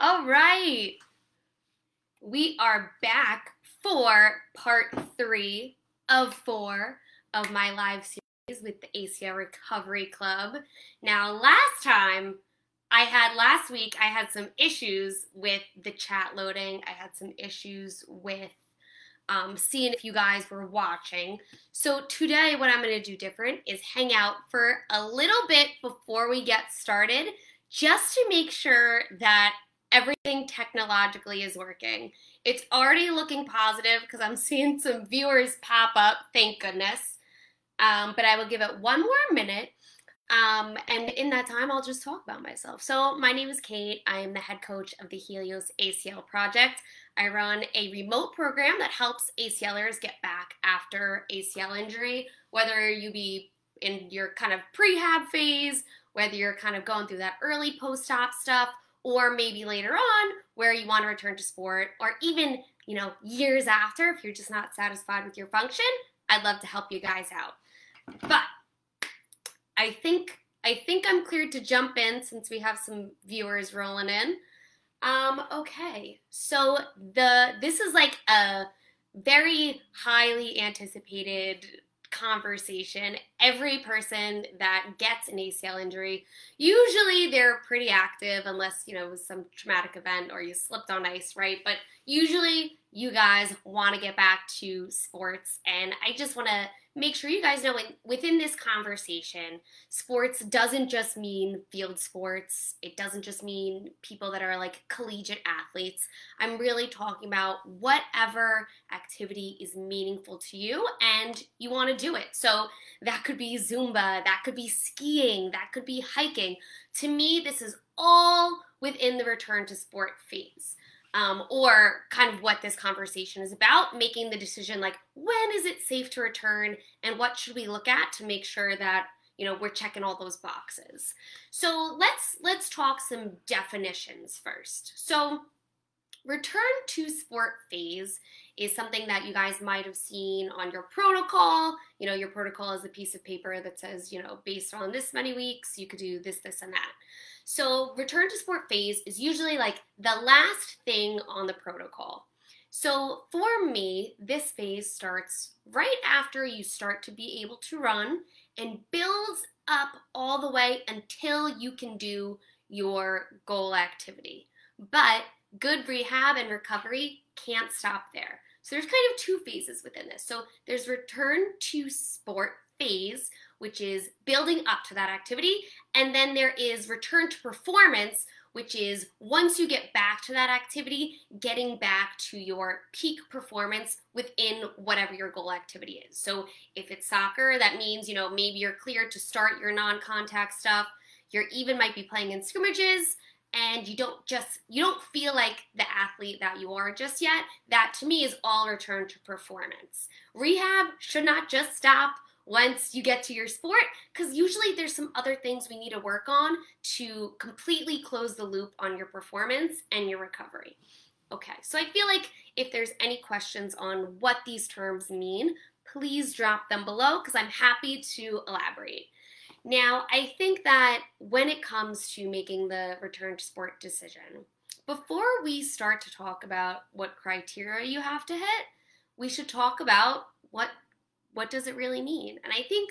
All right, we are back for part 3 of 4 of my live series with the ACL Recovery Club. Now, last week, I had some issues with the chat loading. I had some issues with seeing if you guys were watching. So today, what I'm going to do different is hang out for a little bit before we get started, just to make sure that everything technologically is working. It's already looking positive because I'm seeing some viewers pop up, thank goodness. But I will give it one more minute. And in that time, I'll just talk about myself. So my name is Kate. I am the head coach of the Helios ACL Project. I run a remote program that helps ACLers get back after ACL injury, whether you be in your kind of prehab phase, whether you're kind of going through that early post-op stuff, or maybe later on where you want to return to sport, or even, years after if you're just not satisfied with your function. I'd love to help you guys out. But I think I'm cleared to jump in since we have some viewers rolling in. Okay, so this is like a very highly anticipated conversation. Every person that gets an ACL injury, usually they're pretty active unless, it was some traumatic event or you slipped on ice, right? But usually you guys want to get back to sports, and I just want to make sure you guys know within this conversation, sports doesn't just mean field sports. It doesn't just mean people that are like collegiate athletes. I'm really talking about whatever activity is meaningful to you and you want to do it. So that could be Zumba, that could be skiing, that could be hiking. To me, this is all within the return to sport phase. Or kind of what this conversation is about, making the decision like, when is it safe to return and what should we look at to make sure that, we're checking all those boxes. So let's talk some definitions first. So return to sport phase is something that you guys might have seen on your protocol. Your protocol is a piece of paper that says, based on this many weeks, you could do this, this, and that. So return to sport phase is usually like the last thing on the protocol. So for me, this phase starts right after you start to be able to run and builds up all the way until you can do your goal activity. But good rehab and recovery can't stop there. So there's kind of 2 phases within this. So there's return to sport phase, which is building up to that activity. And then there is return to performance, which is once you get back to that activity, getting back to your peak performance within whatever your goal activity is. So if it's soccer, that means, maybe you're cleared to start your non-contact stuff. You even might be playing in scrimmages, and you don't feel like the athlete that you are just yet. That to me is all return to performance. Rehab should not just stop once you get to your sport, because usually there's some other things we need to work on to completely close the loop on your performance and your recovery. Okay, so I feel like if there's any questions on what these terms mean, please drop them below because I'm happy to elaborate. Now, I think that when it comes to making the return to sport decision, before we start to talk about what criteria you have to hit, we should talk about what does it really mean? And I think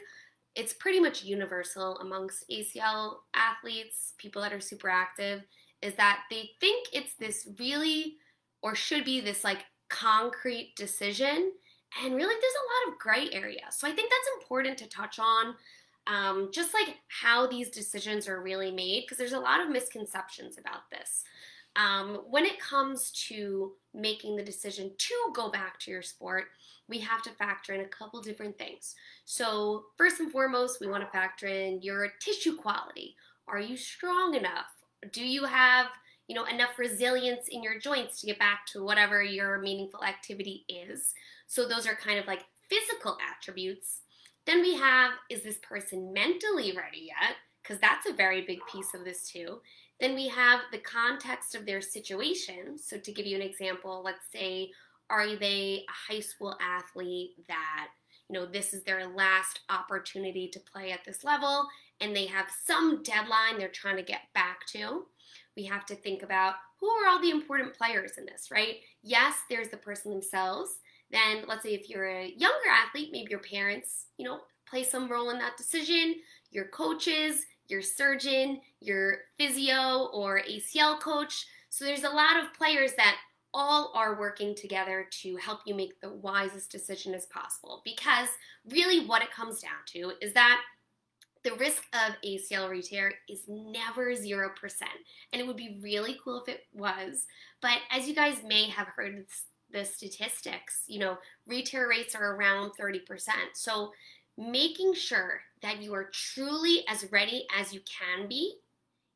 it's pretty much universal amongst ACL athletes, people that are super active, is that they think it's this really, or should be this like concrete decision, and really there's a lot of gray area. So I think that's important to touch on, just like how these decisions are really made, because there's a lot of misconceptions about this. When it comes to making the decision to go back to your sport, we have to factor in a couple different things. So first and foremost, we want to factor in your tissue quality. Are you strong enough? Do you have, enough resilience in your joints to get back to whatever your meaningful activity is? So those are kind of like physical attributes. Then we have, is this person mentally ready yet? Because that's a very big piece of this too. Then we have the context of their situation. So to give you an example, let's say, are they a high school athlete that, this is their last opportunity to play at this level and they have some deadline they're trying to get back to? we have to think about who are all the important players in this, right? Yes, there's the person themselves. Then let's say if you're a younger athlete, maybe your parents, play some role in that decision, your coaches, your surgeon, your physio or ACL coach. So there's a lot of players that all are working together to help you make the wisest decision as possible. Because really what it comes down to is that the risk of ACL re-tear is never 0%. And it would be really cool if it was. But as you guys may have heard the statistics, re-tear rates are around 30%. So making sure that you are truly as ready as you can be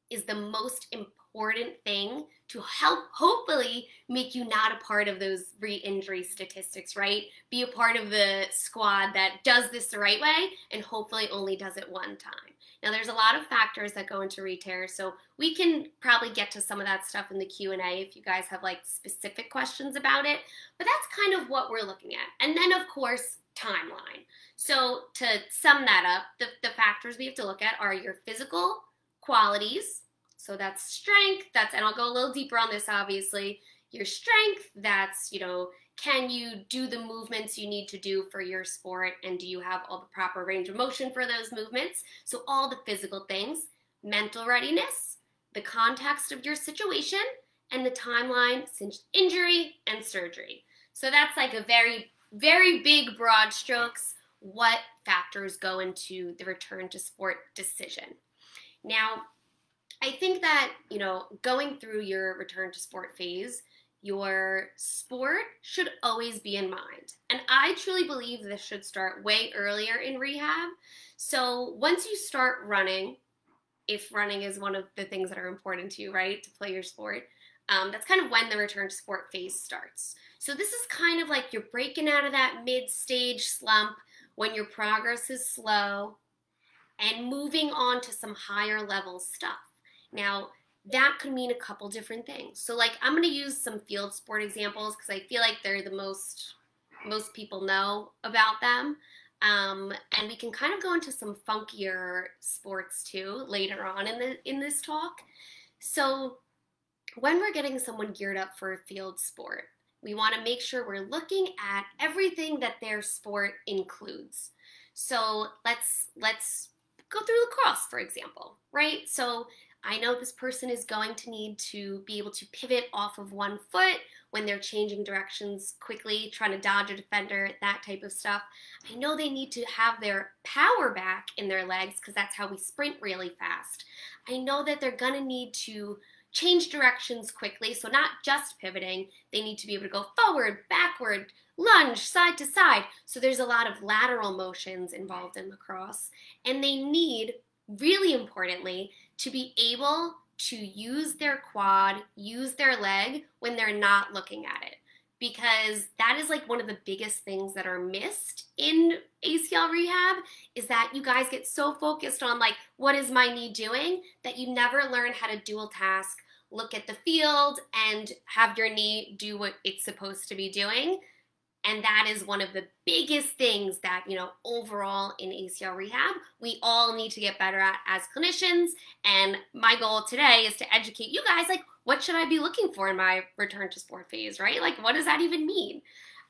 is the most important thing to help hopefully make you not a part of those re-injury statistics, right? Be a part of the squad that does this the right way and hopefully only does it one time. Now there's a lot of factors that go into re-tear, so we can probably get to some of that stuff in the Q&A if you guys have like specific questions about it, but that's kind of what we're looking at. And then of course, timeline. So to sum that up, the factors we have to look at are your physical qualities. So that's strength, and I'll go a little deeper on this obviously. Your strength, that's, can you do the movements you need to do for your sport, and do you have all the proper range of motion for those movements? So all the physical things, mental readiness, the context of your situation, and the timeline since injury and surgery. So that's like a very, very big broad strokes, what factors go into the return to sport decision. Now, I think that, going through your return to sport phase, your sport should always be in mind. And I truly believe this should start way earlier in rehab. So once you start running, if running is one of the things that are important to you, right, to play your sport, that's kind of when the return to sport phase starts. So this is kind of like you're breaking out of that mid-stage slump when your progress is slow and moving on to some higher level stuff. Now, that could mean a couple different things. So like I'm going to use some field sport examples because I feel like they're the most people know about them. And we can kind of go into some funkier sports too later on in this talk. So when we're getting someone geared up for a field sport, we want to make sure we're looking at everything that their sport includes. So let's go through lacrosse, for example, right? So I know this person is going to need to be able to pivot off of one foot when they're changing directions quickly, trying to dodge a defender, that type of stuff. I know they need to have their power back in their legs because that's how we sprint really fast. I know that they're going to need to change directions quickly, so not just pivoting. They need to be able to go forward, backward, lunge, side to side. So there's a lot of lateral motions involved in lacrosse. And they need, really importantly, to be able to use their quad, use their leg when they're not looking at it. Because that is like one of the biggest things that are missed in ACL rehab is that you guys get so focused on like, what is my knee doing, that you never learn how to dual task, look at the field and have your knee do what it's supposed to be doing. And that is one of the biggest things that, overall in ACL rehab, we all need to get better at as clinicians. And my goal today is to educate you guys, like, what should I be looking for in my return to sport phase, right? Like, what does that even mean?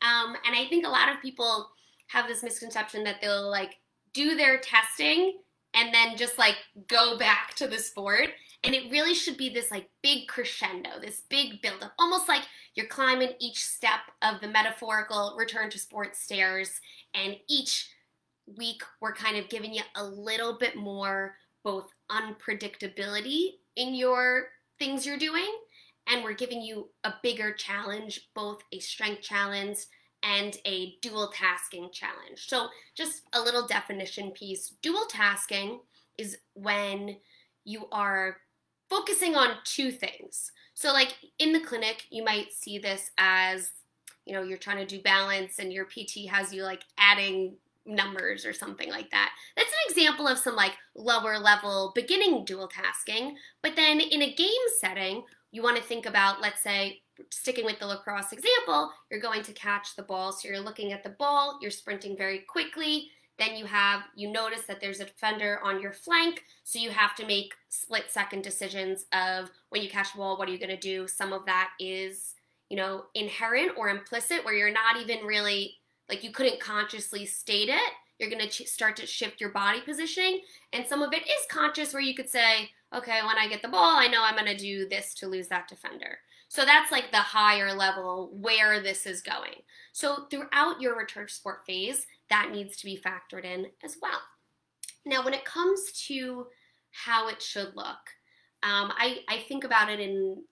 And I think a lot of people have this misconception that they'll, like, do their testing and then just, like, go back to the sport. And it really should be this like big crescendo, this big buildup, almost like you're climbing each step of the metaphorical return to sports stairs. And each week we're kind of giving you a little bit more both unpredictability in your things you're doing, and we're giving you a bigger challenge, both a strength challenge and a dual tasking challenge. So just a little definition piece. Dual tasking is when you are focusing on two things. So like in the clinic, you might see this as, you're trying to do balance and your PT has you like adding numbers or something like that. That's an example of some like lower level beginning dual tasking. But then in a game setting, you want to think about, let's say, sticking with the lacrosse example, you're going to catch the ball. So you're looking at the ball, you're sprinting very quickly, Then you notice that there's a defender on your flank, so you have to make split-second decisions of when you catch the ball, what are you going to do? Some of that is, inherent or implicit, where you're not even really, like, you couldn't consciously state it. You're going to start to shift your body positioning, and some of it is conscious, where you could say, okay, when I get the ball, I know I'm going to do this to lose that defender. So that's like the higher level where this is going. So throughout your return to sport phase, that needs to be factored in as well. Now, when it comes to how it should look, I think about it in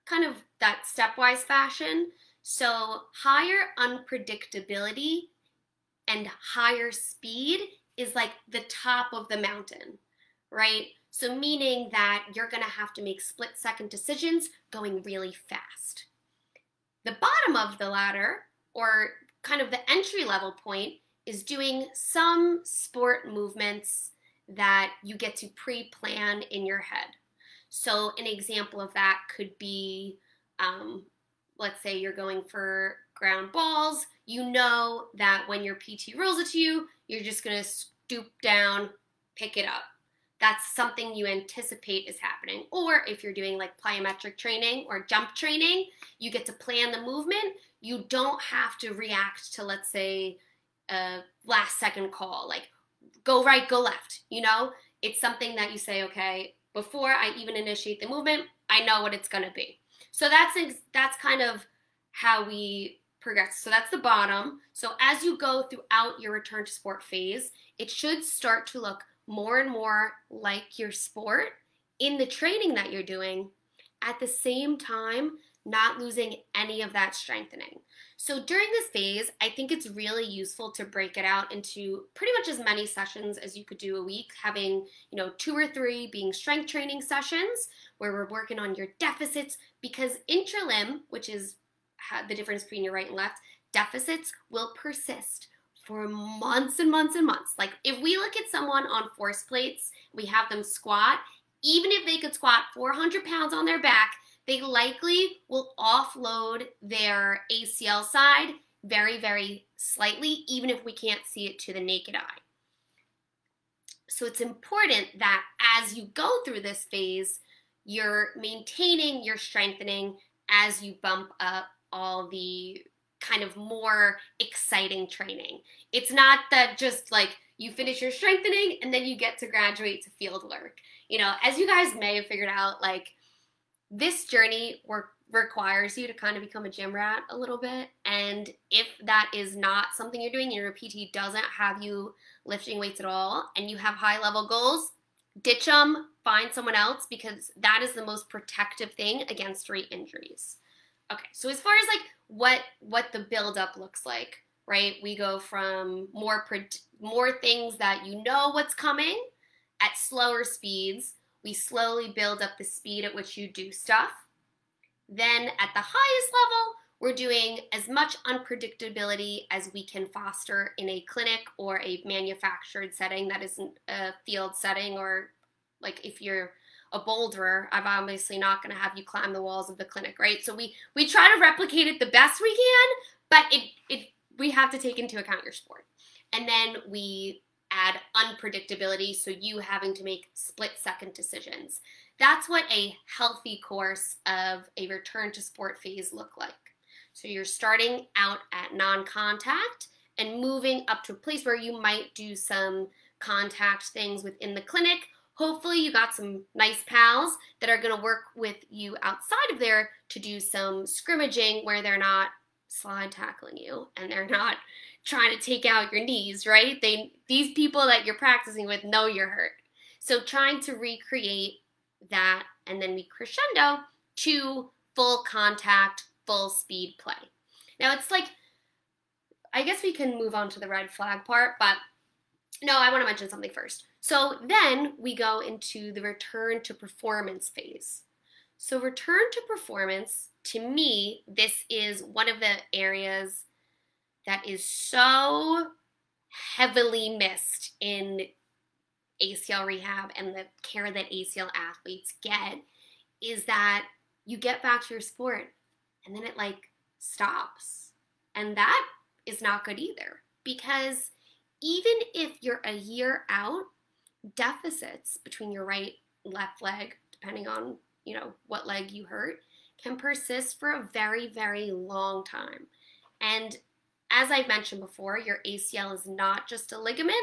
kind of that stepwise fashion. So higher unpredictability and higher speed is like the top of the mountain, right? So meaning that you're going to have to make split-second decisions going really fast. The bottom of the ladder, or kind of the entry-level point, is doing some sport movements that you get to pre-plan in your head. So an example of that could be, let's say you're going for ground balls. You know that when your PT rolls it to you, you're just going to stoop down, pick it up. That's something you anticipate is happening. Or if you're doing like plyometric training or jump training, you get to plan the movement. You don't have to react to, let's say, a last second call, like go right, go left, It's something that you say, okay, before I even initiate the movement, I know what it's going to be. So that's kind of how we progress. So that's the bottom. So as you go throughout your return to sport phase, it should start to look more and more like your sport in the training that you're doing, at the same time not losing any of that strengthening. So during this phase, I think it's really useful to break it out into pretty much as many sessions as you could do a week, having 2 or 3 being strength training sessions where we're working on your deficits, because intralim, which is the difference between your right and left, deficits will persist for months and months and months. Like if we look at someone on force plates, we have them squat, even if they could squat 400 pounds on their back, they likely will offload their ACL side very, very slightly, even if we can't see it to the naked eye. So it's important that as you go through this phase, you're maintaining your strengthening as you bump up all the kind of more exciting training. It's not that just like you finish your strengthening and then you get to graduate to field work. As you guys may have figured out, like this journey requires you to kind of become a gym rat a little bit. And if that is not something you're doing, your PT doesn't have you lifting weights at all, and you have high level goals, ditch them, find someone else, because that is the most protective thing against re-injuries. Okay, so as far as like what the buildup looks like, right? We go from more things that what's coming at slower speeds. We slowly build up the speed at which you do stuff. Then at the highest level, we're doing as much unpredictability as we can foster in a clinic or a manufactured setting that isn't a field setting, or like if you're a boulderer, I'm obviously not going to have you climb the walls of the clinic, right? So we try to replicate it the best we can, but we have to take into account your sport. And then we add unpredictability, so you having to make split-second decisions. That's what a healthy course of a return to sport phase look like. So you're starting out at non-contact and moving up to a place where you might do some contact things within the clinic. Hopefully you got some nice pals that are going to work with you outside of there to do some scrimmaging where they're not slide tackling you and they're not trying to take out your knees, right? These people that you're practicing with know you're hurt. So trying to recreate that, and then we crescendo to full contact, full speed play. Now it's like, I guess we can move on to the red flag part, but no, I want to mention something first. So then we go into the return to performance phase. So return to performance, to me, this is one of the areas that is so heavily missed in ACL rehab and the care that ACL athletes get, is that you get back to your sport and then it like stops. And that is not good either, because even if you're a year out, deficits between your right and left leg, depending on, what leg you hurt, can persist for a very, very long time. And as I've mentioned before, your ACL is not just a ligament,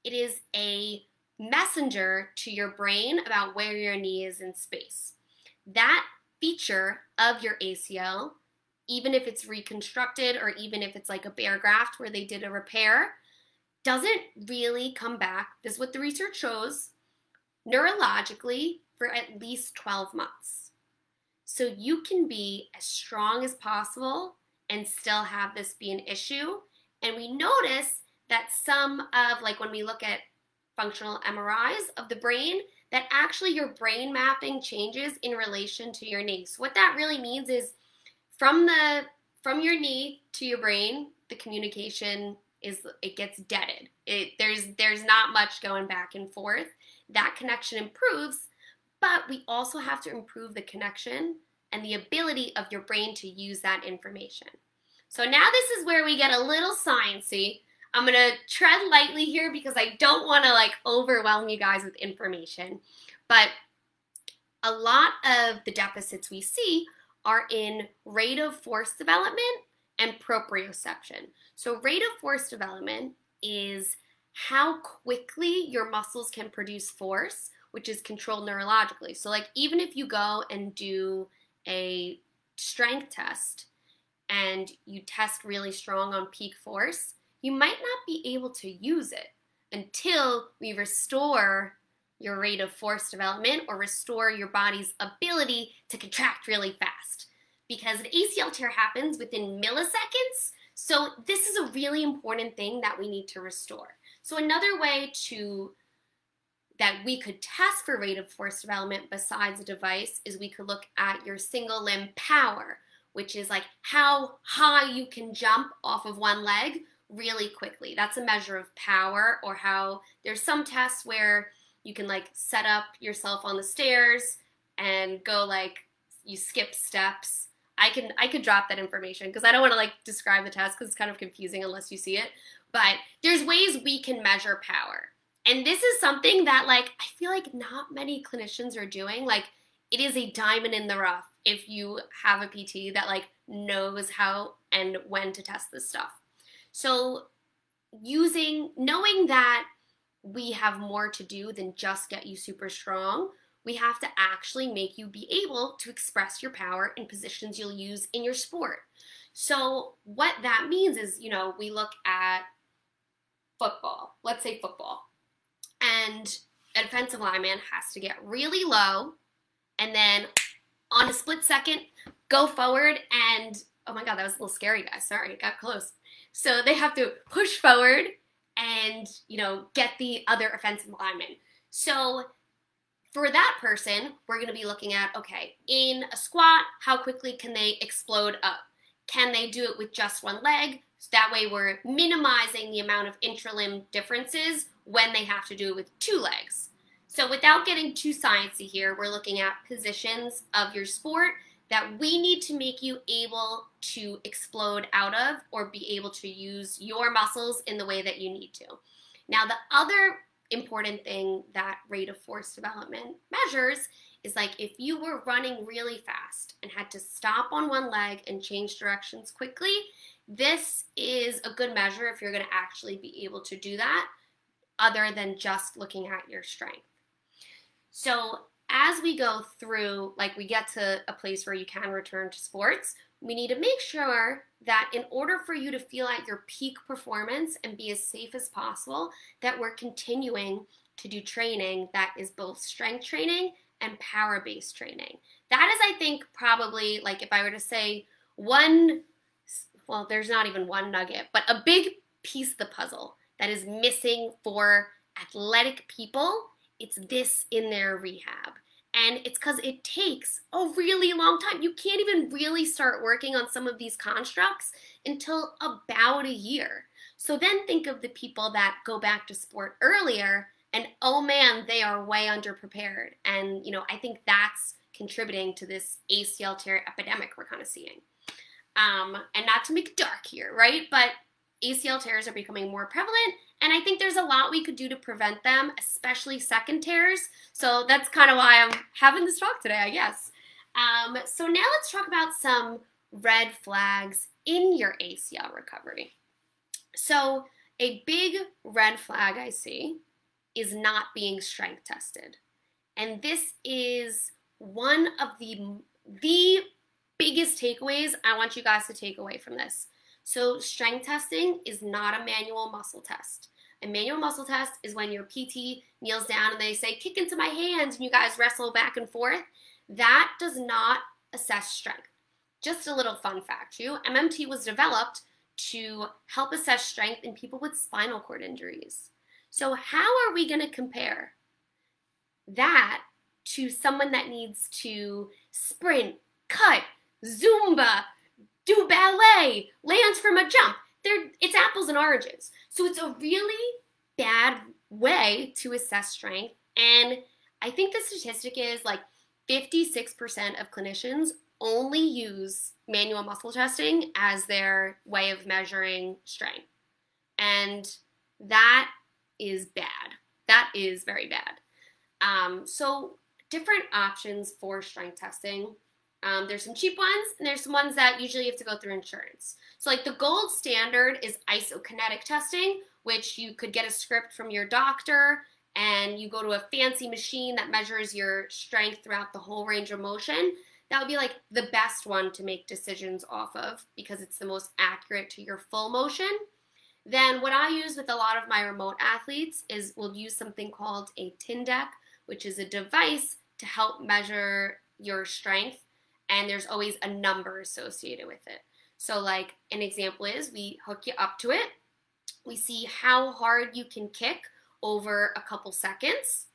it is a messenger to your brain about where your knee is in space. That feature of your ACL, even if it's reconstructed or even if it's like a bare graft where they did a repair, doesn't really come back, this is what the research shows, neurologically for at least 12 months. So you can be as strong as possible and still have this be an issue. And we notice that some of, like when we look at functional MRIs of the brain, that actually your brain mapping changes in relation to your knee. So what that really means is from your knee to your brain, the communication it gets deaded. There's not much going back and forth. That connection improves, but we also have to improve the connection and the ability of your brain to use that information. So now this is where we get a little sciencey. I'm gonna tread lightly here because I don't want to overwhelm you guys with information, but a lot of the deficits we see are in rate of force development and proprioception. So rate of force development is how quickly your muscles can produce force, which is controlled neurologically. So even if you go and do a strength test and you test really strong on peak force, you might not be able to use it until we restore your rate of force development or restore your body's ability to contract really fast. Because an ACL tear happens within milliseconds, so this is a really important thing that we need to restore. So another way that we could test for rate of force development besides a device is we could look at your single limb power, which is how high you can jump off of one leg really quickly. That's a measure of power, or how there's some tests where you can set up yourself on the stairs and go you skip steps. I could drop that information because I don't want to describe the test because it's kind of confusing unless you see it. But there's ways we can measure power. And this is something that I feel not many clinicians are doing. It is a diamond in the rough if you have a PT that knows how and when to test this stuff. So knowing that we have more to do than just get you super strong, we have to actually make you be able to express your power in positions you'll use in your sport. So what that means is, we look at football, let's say football, and a defensive lineman has to get really low and then on a split second, go forward and, oh my God, that was a little scary, guys. Sorry, it got close. So they have to push forward and, get the other offensive lineman. So for that person, we're going to be looking at, okay, in a squat, how quickly can they explode up? Can they do it with just one leg? So that way we're minimizing the amount of intralimb differences when they have to do it with two legs. So without getting too sciencey here, we're looking at positions of your sport that we need to make you able to explode out of or be able to use your muscles in the way that you need to. Now, the other important thing that rate of force development measures is if you were running really fast and had to stop on one leg and change directions quickly, this is a good measure if you're going to actually be able to do that other than just looking at your strength. So as we go through, we get to a place where you can return to sports, we need to make sure that in order for you to feel at your peak performance and be as safe as possible, that we're continuing to do training that is both strength training and power-based training. That is, I think, probably, if I were to say there's not even one nugget, but a big piece of the puzzle that is missing for athletic people, it's this in their rehab. And it's because it takes a really long time. You can't even really start working on some of these constructs until about a year. So then think of the people that go back to sport earlier and, oh man, they are way underprepared. And, I think that's contributing to this ACL tear epidemic we're kind of seeing. And not to make it dark here, right? But ACL tears are becoming more prevalent And I think there's a lot we could do to prevent them, especially second tears. So that's kind of why I'm having this talk today, I guess. So now let's talk about some red flags in your ACL recovery. So a big red flag I see is not being strength tested. And this is one of the biggest takeaways I want you guys to take away from this. So strength testing is not a manual muscle test. A manual muscle test is when your PT kneels down and they say, kick into my hands, and you guys wrestle back and forth. That does not assess strength. Just a little fun fact, MMT was developed to help assess strength in people with spinal cord injuries. So how are we going to compare that to someone that needs to sprint, cut, Zumba, do ballet, lands from a jump? It's apples and oranges. So it's a really bad way to assess strength. And I think the statistic is like 56% of clinicians only use manual muscle testing as their way of measuring strength. And that is bad. That is very bad. So different options for strength testing. There's some cheap ones, and there's some ones that usually you have to go through insurance. So like the gold standard is isokinetic testing, which you could get a script from your doctor, and you go to a fancy machine that measures your strength throughout the whole range of motion. That would be like the best one to make decisions off of because it's the most accurate to your full motion. Then what I use with a lot of my remote athletes is we'll use something called a Tyndec, which is a device to help measure your strength, and there's always a number associated with it. So like an example is we hook you up to it, we see how hard you can kick over a couple seconds,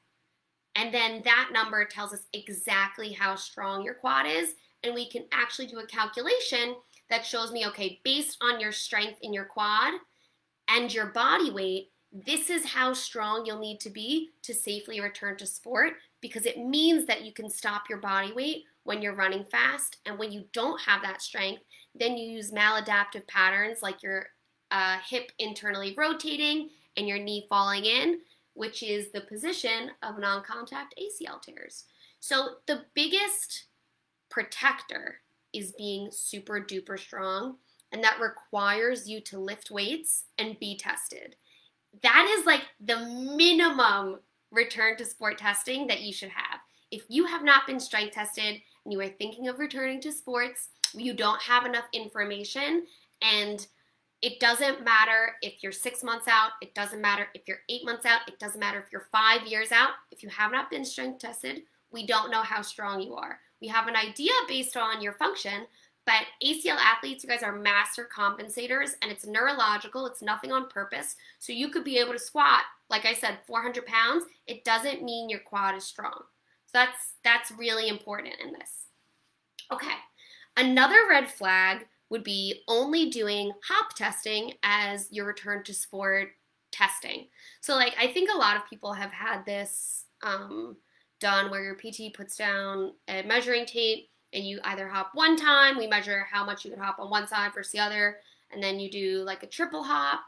and then that number tells us exactly how strong your quad is, and we can actually do a calculation that shows me, okay, based on your strength in your quad and your body weight, this is how strong you'll need to be to safely return to sport, because it means that you can stop your body weight when you're running fast. And when you don't have that strength, then you use maladaptive patterns like your hip internally rotating and your knee falling in, which is the position of non-contact ACL tears. So the biggest protector is being super duper strong, and that requires you to lift weights and be tested. That is like the minimum return to sport testing that you should have. If you have not been strength tested and you are thinking of returning to sports, you don't have enough information, and it doesn't matter if you're 6 months out, it doesn't matter if you're 8 months out, it doesn't matter if you're 5 years out. If you have not been strength tested, we don't know how strong you are. We have an idea based on your function, but ACL athletes, you guys are master compensators, and it's neurological, it's nothing on purpose. So you could be able to squat, like I said, 400 pounds. It doesn't mean your quad is strong. So that's really important in this. Okay, another red flag would be only doing hop testing as your return to sport testing. So like I think a lot of people have had this done where your PT puts down a measuring tape and you either hop one time, we measure how much you can hop on one side versus the other, and then you do like a triple hop.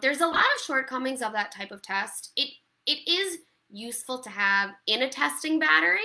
There's a lot of shortcomings of that type of test. It is useful to have in a testing battery.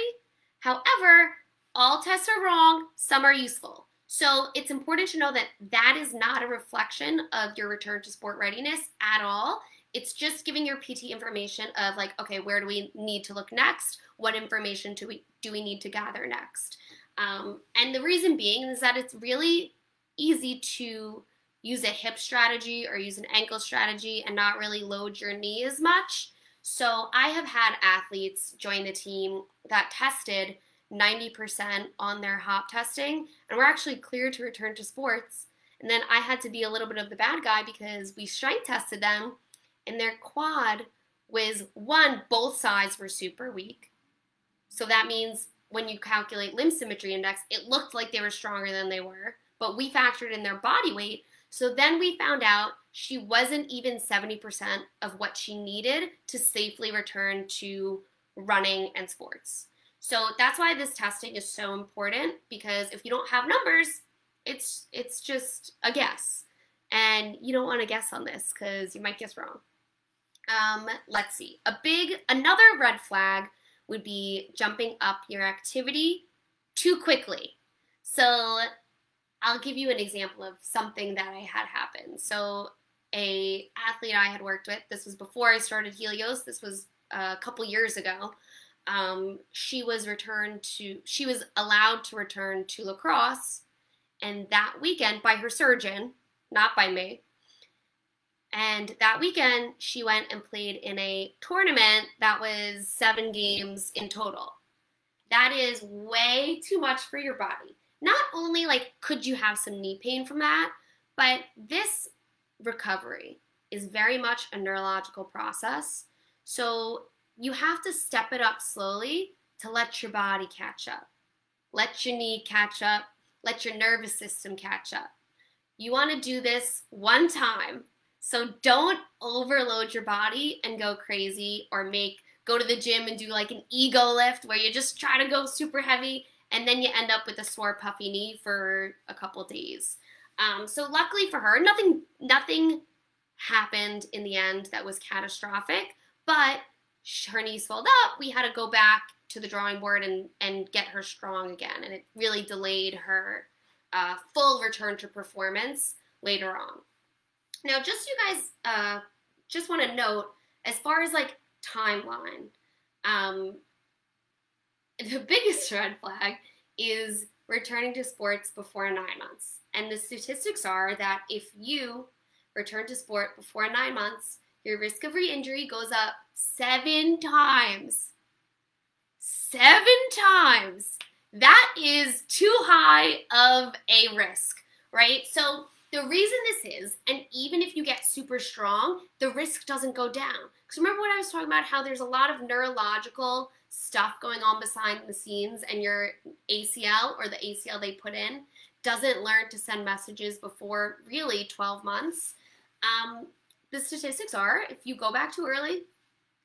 However, all tests are wrong, some are useful. So it's important to know that that is not a reflection of your return to sport readiness at all. It's just giving your PT information of like, okay, where do we need to look next? What information do we need to gather next? And the reason being is that it's really easy to use a hip strategy or use an ankle strategy and not really load your knee as much. So I have had athletes join the team that tested 90% on their hop testing and were actually cleared to return to sports. And then I had to be a little bit of the bad guy because we strength tested them and their quad was both sides were super weak. So that means when you calculate limb symmetry index, it looked like they were stronger than they were, but we factored in their body weight. So then we found out she wasn't even 70% of what she needed to safely return to running and sports. So that's why this testing is so important, because if you don't have numbers, it's just a guess. And you don't want to guess on this because you might guess wrong. Let's see. Another red flag would be jumping up your activity too quickly. So I'll give you an example of something that I had happen. So a athlete I had worked with, this was before I started Helios, this was a couple years ago. She was allowed to return to lacrosse, and that weekend by her surgeon, not by me. And that weekend, she went and played in a tournament that was 7 games in total. That is way too much for your body. Not only could you have some knee pain from that, but this recovery is very much a neurological process. So you have to step it up slowly to let your body catch up. Let your knee catch up. Let your nervous system catch up. You want to do this one time. So don't overload your body and go crazy or go to the gym and do an ego lift where you just try to go super heavy and then you end up with a sore puffy knee for a couple days. So luckily for her, nothing happened in the end that was catastrophic, but her knee swelled up. We had to go back to the drawing board and get her strong again, and it really delayed her full return to performance later on. Now, just you guys just want to note, as far as timeline, the biggest red flag is returning to sports before 9 months. And the statistics are that if you return to sport before 9 months, your risk of re-injury goes up 7 times. 7 times! That is too high of a risk, right? So the reason this is, and even if you get super strong, the risk doesn't go down. Because remember what I was talking about, how there's a lot of neurological stuff going on behind the scenes, and your ACL, or the ACL they put in, doesn't learn to send messages before really 12 months. The statistics are, if you go back too early,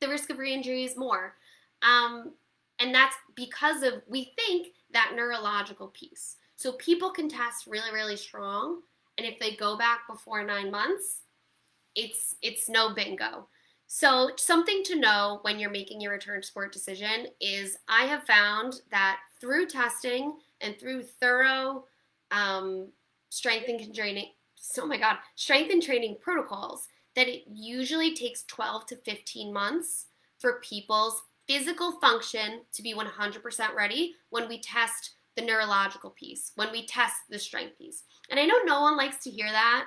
the risk of re-injury is more. And that's because of, we think, that neurological piece. So people can test really, really strong, and if they go back before 9 months, it's no bingo. So something to know when you're making your return to sport decision is I have found that through testing and through thorough strength and training protocols, that it usually takes 12 to 15 months for people's physical function to be 100% ready when we test the neurological piece, when we test the strength piece. And I know no one likes to hear that,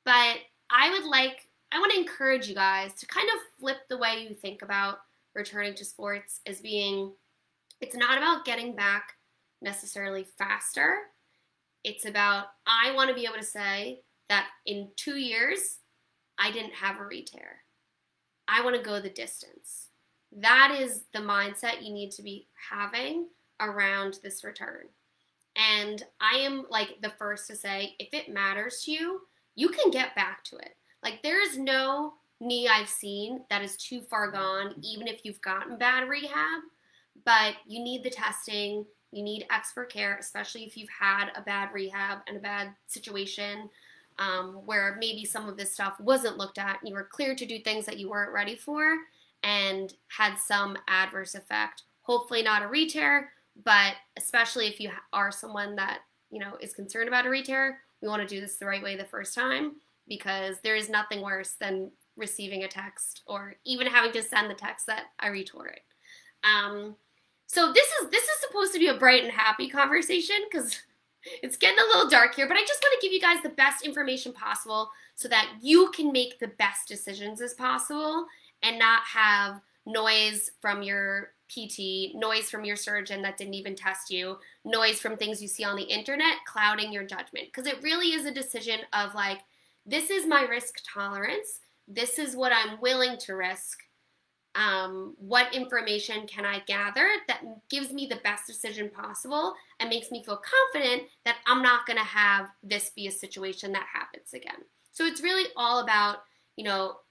but I want to encourage you guys to kind of flip the way you think about returning to sports as being, it's not about getting back necessarily faster. It's about, I want to be able to say that in 2 years, I didn't have a re-tear. I want to go the distance. That is the mindset you need to be having around this return. And I am the first to say, if it matters to you, you can get back to it. There is no knee I've seen that is too far gone, even if you've gotten bad rehab, but you need the testing, you need expert care, especially if you've had a bad rehab and a bad situation where maybe some of this stuff wasn't looked at and you were cleared to do things that you weren't ready for and had some adverse effect. Hopefully not a re-tear, but especially if you are someone that, is concerned about a re-tear, we want to do this the right way the first time, because there is nothing worse than receiving a text or even having to send the text that I retore it. So this is supposed to be a bright and happy conversation because it's getting a little dark here, but I just want to give you guys the best information possible so that you can make the best decisions as possible and not have noise from your PT, noise from your surgeon that didn't even test you, noise from things you see on the internet clouding your judgment. Because it really is a decision of this is my risk tolerance, this is what I'm willing to risk, what information can I gather that gives me the best decision possible and makes me feel confident that I'm not going to have this be a situation that happens again. So it's really all about,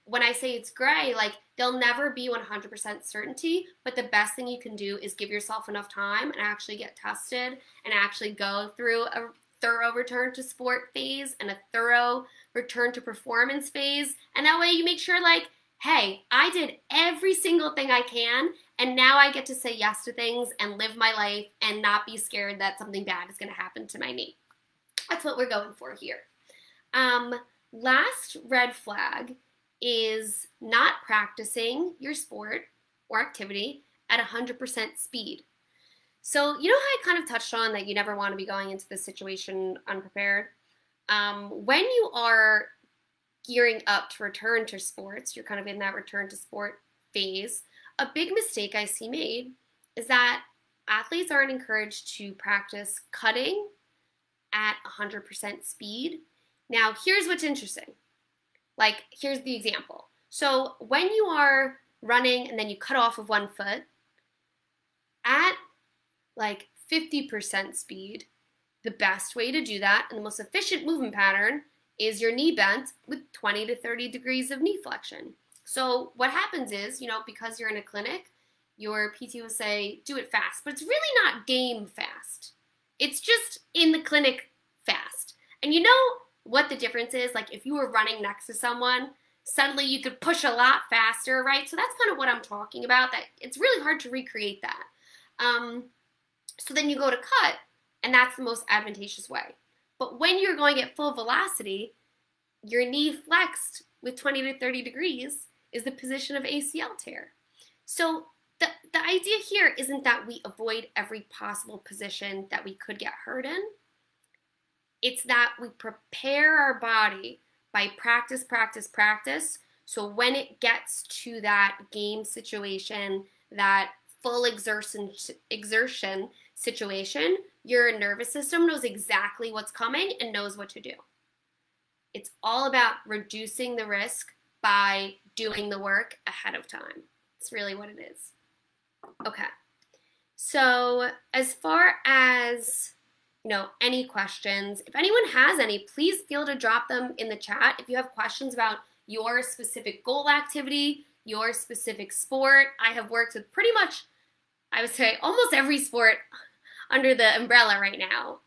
when I say it's gray, there'll never be 100% certainty, but the best thing you can do is give yourself enough time and actually get tested and actually go through a thorough return to sport phase and a thorough return to performance phase. And that way you make sure like, hey, I did every single thing I can, and now I get to say yes to things and live my life and not be scared that something bad is going to happen to my knee. That's what we're going for here. Last red flag is not practicing your sport or activity at 100% speed. So you know how I kind of touched on that you never want to be going into this situation unprepared? When you are gearing up to return to sports, you're kind of in that return to sport phase, a big mistake I see made is that athletes aren't encouraged to practice cutting at 100% speed. Now, here's what's interesting. Like, here's the example. So when you are running and then you cut off of one foot, at like 50% speed, the best way to do that and the most efficient movement pattern is your knee bent with 20 to 30 degrees of knee flexion. So what happens is, you know, because you're in a clinic, your PT will say, do it fast, but it's really not game fast. It's just in the clinic fast. And you know what the difference is? Like if you were running next to someone, suddenly you could push a lot faster, right? So that's kind of what I'm talking about, that it's really hard to recreate that. So then you go to cut, and that's the most advantageous way. But when you're going at full velocity, your knee flexed with 20 to 30 degrees is the position of ACL tear. So the idea here isn't that we avoid every possible position that we could get hurt in. It's that we prepare our body by practice, practice, practice. So when it gets to that game situation, that full exertion situation, your nervous system knows exactly what's coming and knows what to do. It's all about reducing the risk by doing the work ahead of time. It's really what it is. Okay. So as far as, you know, any questions, if anyone has any, please feel to drop them in the chat. If you have questions about your specific goal activity, your specific sport, I have worked with pretty much, I would say, almost every sport under the umbrella right now.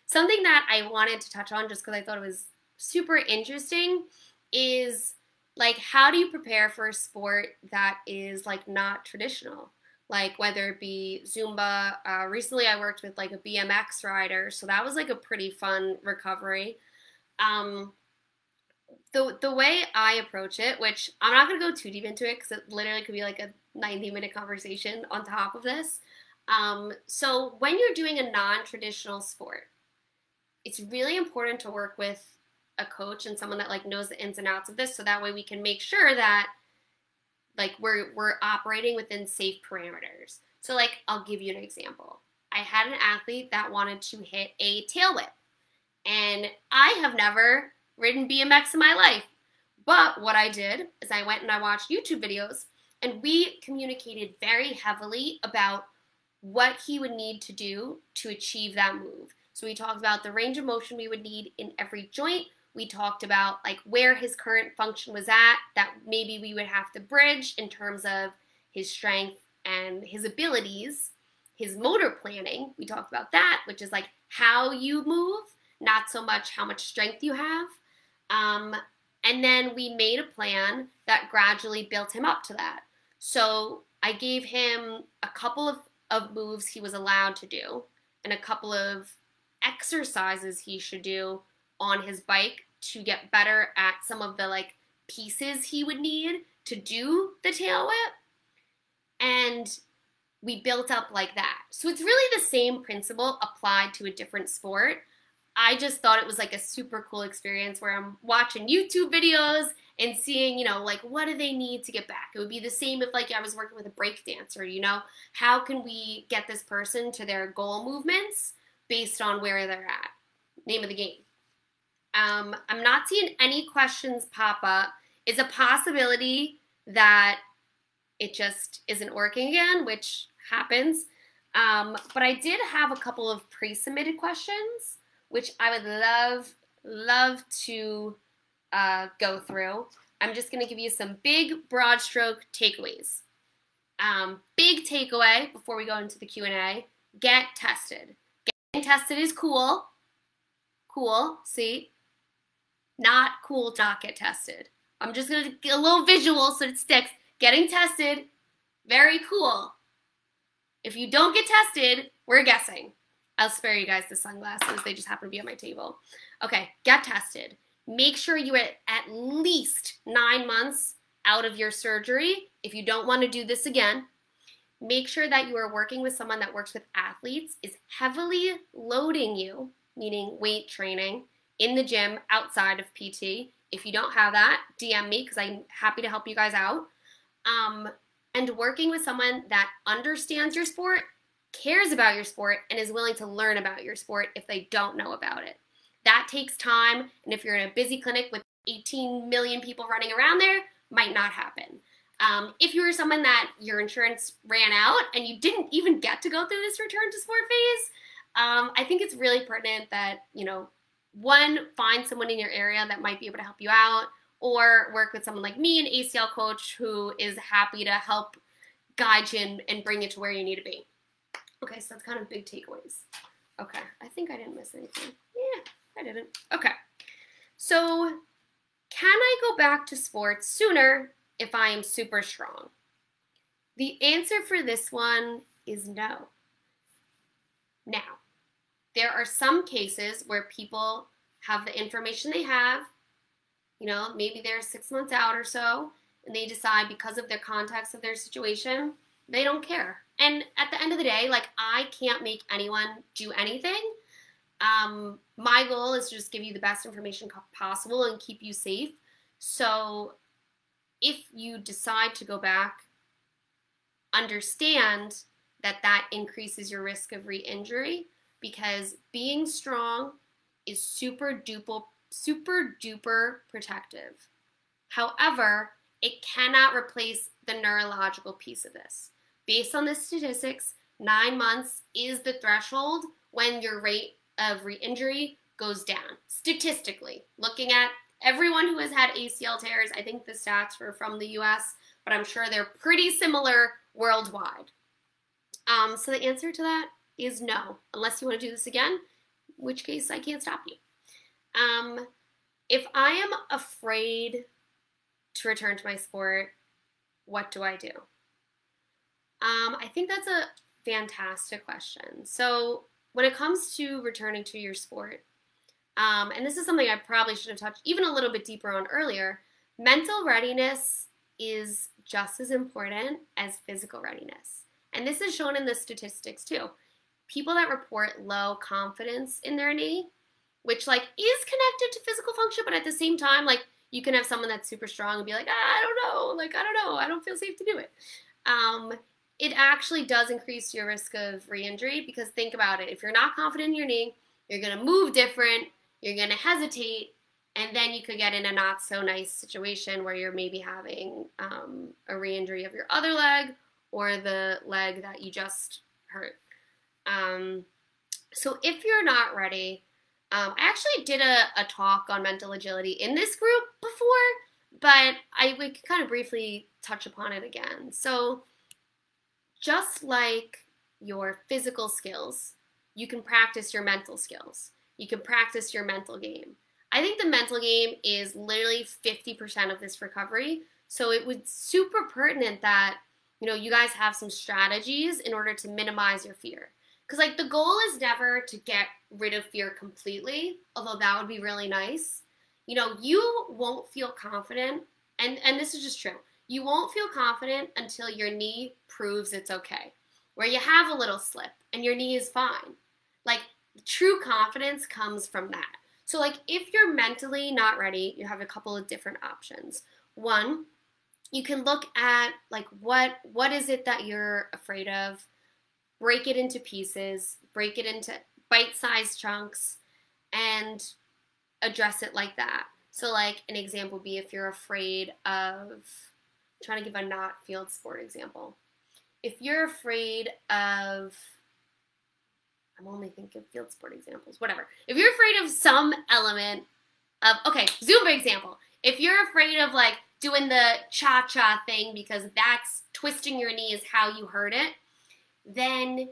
Something that I wanted to touch on just because I thought it was super interesting is like, how do you prepare for a sport that is like not traditional? Like whether it be Zumba, recently I worked with like a BMX rider, so that was like a pretty fun recovery. The way I approach it, which I'm not going to go too deep into it because it literally could be like a 90-minute conversation on top of this. So when you're doing a non-traditional sport, it's really important to work with a coach and someone that like knows the ins and outs of this, so that way we can make sure that like we're operating within safe parameters. So like I'll give you an example. I had an athlete that wanted to hit a tail whip, and I have never ridden BMX in my life. But what I did is I went and I watched YouTube videos, and we communicated very heavily about what he would need to do to achieve that move. So we talked about the range of motion we would need in every joint. We talked about like where his current function was at, that maybe we would have to bridge in terms of his strength and his abilities, his motor planning. We talked about that, which is like how you move, not so much how much strength you have. And then we made a plan that gradually built him up to that. So I gave him a couple of moves he was allowed to do and a couple of exercises he should do on his bike to get better at some of the like pieces he would need to do the tail whip. And we built up like that. So it's really the same principle applied to a different sport. I just thought it was like a super cool experience where I'm watching YouTube videos and seeing, you know, like what do they need to get back? It would be the same if like I was working with a break dancer, you know, how can we get this person to their goal movements based on where they're at? Name of the game. I'm not seeing any questions pop up. Is a possibility that it just isn't working again, which happens. But I did have a couple of pre-submitted questions, which I would love to go through. I'm just going to give you some big, broad stroke takeaways. Big takeaway before we go into the Q&A, get tested. Getting tested is cool. Cool. See? Not cool to not get tested. I'm just going to get a little visual so it sticks. Getting tested, very cool. If you don't get tested, we're guessing. I'll spare you guys the sunglasses. They just happen to be on my table. Okay, get tested. Make sure you are at least 9 months out of your surgery if you don't want to do this again. Make sure that you are working with someone that works with athletes, is heavily loading you, meaning weight training, in the gym outside of PT. If you don't have that, DM me because I'm happy to help you guys out. And working with someone that understands your sport, cares about your sport, and is willing to learn about your sport if they don't know about it. That takes time, and if you're in a busy clinic with 18 million people running around there, might not happen. If you were someone that your insurance ran out and you didn't even get to go through this return to sport phase, I think it's really pertinent that, one, find someone in your area that might be able to help you out, or work with someone like me, an ACL coach, who is happy to help guide you and bring you to where you need to be. Okay, so that's kind of big takeaways. Okay, I think I didn't miss anything. Yeah, I didn't. Okay, so can I go back to sports sooner if I am super strong? The answer for this one is no. Now, there are some cases where people have the information they have, maybe they're 6 months out or so, and they decide because of their context of their situation, they don't care. And at the end of the day, I can't make anyone do anything. My goal is to just give you the best information possible and keep you safe. So if you decide to go back, understand that that increases your risk of re-injury, because being strong is super duper protective. However, it cannot replace the neurological piece of this. Based on the statistics, 9 months is the threshold when your rate of re-injury goes down. Statistically, looking at everyone who has had ACL tears, I think the stats were from the US, but I'm sure they're pretty similar worldwide. So the answer to that is no, unless you want to do this again, in which case I can't stop you. If I am afraid to return to my sport, what do I do? I think that's a fantastic question. So when it comes to returning to your sport, and this is something I probably should have touched even a little bit deeper on earlier, mental readiness is just as important as physical readiness. And this is shown in the statistics too. People that report low confidence in their knee, which is connected to physical function, but at the same time, you can have someone that's super strong and be like, I don't know, I don't feel safe to do it. It actually does increase your risk of re-injury, because think about it. If you're not confident in your knee, you're going to move different, you're going to hesitate, and then you could get in a not so nice situation where you're maybe having a re-injury of your other leg or the leg that you just hurt. So if you're not ready, I actually did a talk on mental agility in this group before, but we could kind of briefly touch upon it again. So just like your physical skills, you can practice your mental skills. You can practice your mental game. I think the mental game is literally 50% of this recovery. So it was super pertinent that, you guys have some strategies in order to minimize your fear. Because the goal is never to get rid of fear completely, although that would be really nice. You won't feel confident, and this is just true. You won't feel confident until your knee proves it's okay, where you have a little slip and your knee is fine. True confidence comes from that. So if you're mentally not ready, you have a couple of different options. One, you can look at what is it that you're afraid of, break it into pieces, break it into bite-sized chunks, and address it like that. So an example would be if you're afraid of, I'm trying to give a not field sport example. If you're afraid of, I'm only thinking field sport examples, whatever. If you're afraid of some element of, okay, Zumba example. If you're afraid of doing the cha-cha thing because that's twisting your knee is how you hurt it, then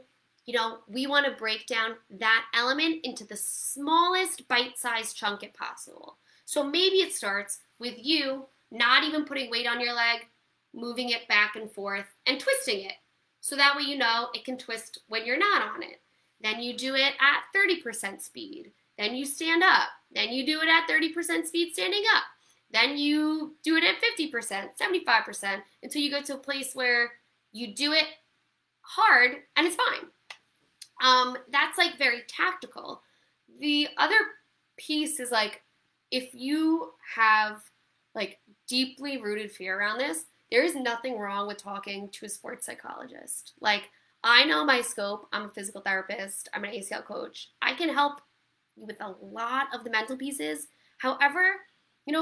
we want to break down that element into the smallest bite-sized chunk if possible. So maybe it starts with you not even putting weight on your leg, moving it back and forth, and twisting it. So that way it can twist when you're not on it. Then you do it at 30% speed. Then you stand up. Then you do it at 30% speed standing up. Then you do it at 50%, 75%, until you go to a place where you do it hard and it's fine. That's like very tactical. The other piece is like, if you have like deeply rooted fear around this, there is nothing wrong with talking to a sports psychologist. Like, I know my scope. I'm a physical therapist. I'm an ACL coach. I can help you with a lot of the mental pieces. However,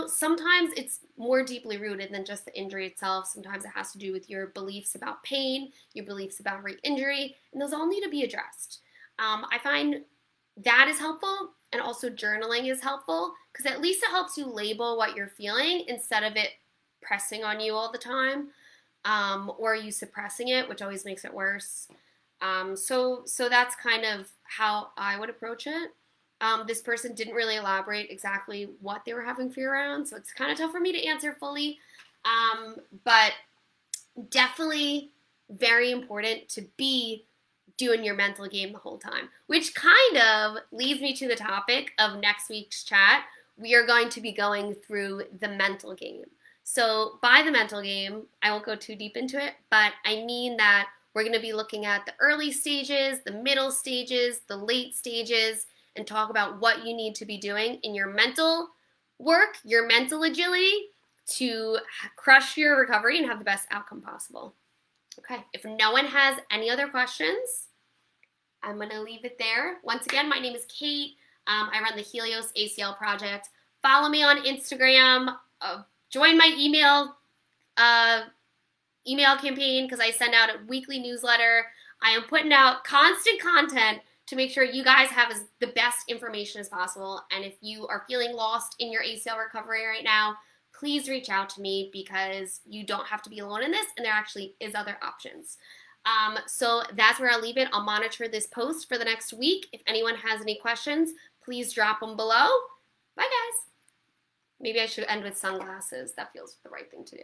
sometimes it's more deeply rooted than just the injury itself. Sometimes it has to do with your beliefs about pain, your beliefs about re-injury, and those all need to be addressed. I find that is helpful, and also journaling is helpful, because at least it helps you label what you're feeling instead of it pressing on you all the time, or you suppressing it, which always makes it worse. So that's kind of how I would approach it. This person didn't really elaborate exactly what they were having fear around, so it's kind of tough for me to answer fully, but definitely very important to be doing your mental game the whole time, which kind of leads me to the topic of next week's chat. We are going to be going through the mental game. So by the mental game, I won't go too deep into it, but I mean that we're going to be looking at the early stages, the middle stages, the late stages, and talk about what you need to be doing in your mental work, your mental agility, to crush your recovery and have the best outcome possible. Okay, if no one has any other questions, I'm going to leave it there. Once again, my name is Kate. I run the Helios ACL project. Follow me on Instagram. Join my email campaign, because I send out a weekly newsletter. I am putting out constant content to make sure you guys have the best information as possible. And if you are feeling lost in your ACL recovery right now, please reach out to me, because you don't have to be alone in this, and there actually is other options. So that's where I'll leave it. I'll monitor this post for the next week. If anyone has any questions, please drop them below. Bye, guys. Maybe I should end with sunglasses. That feels the right thing to do.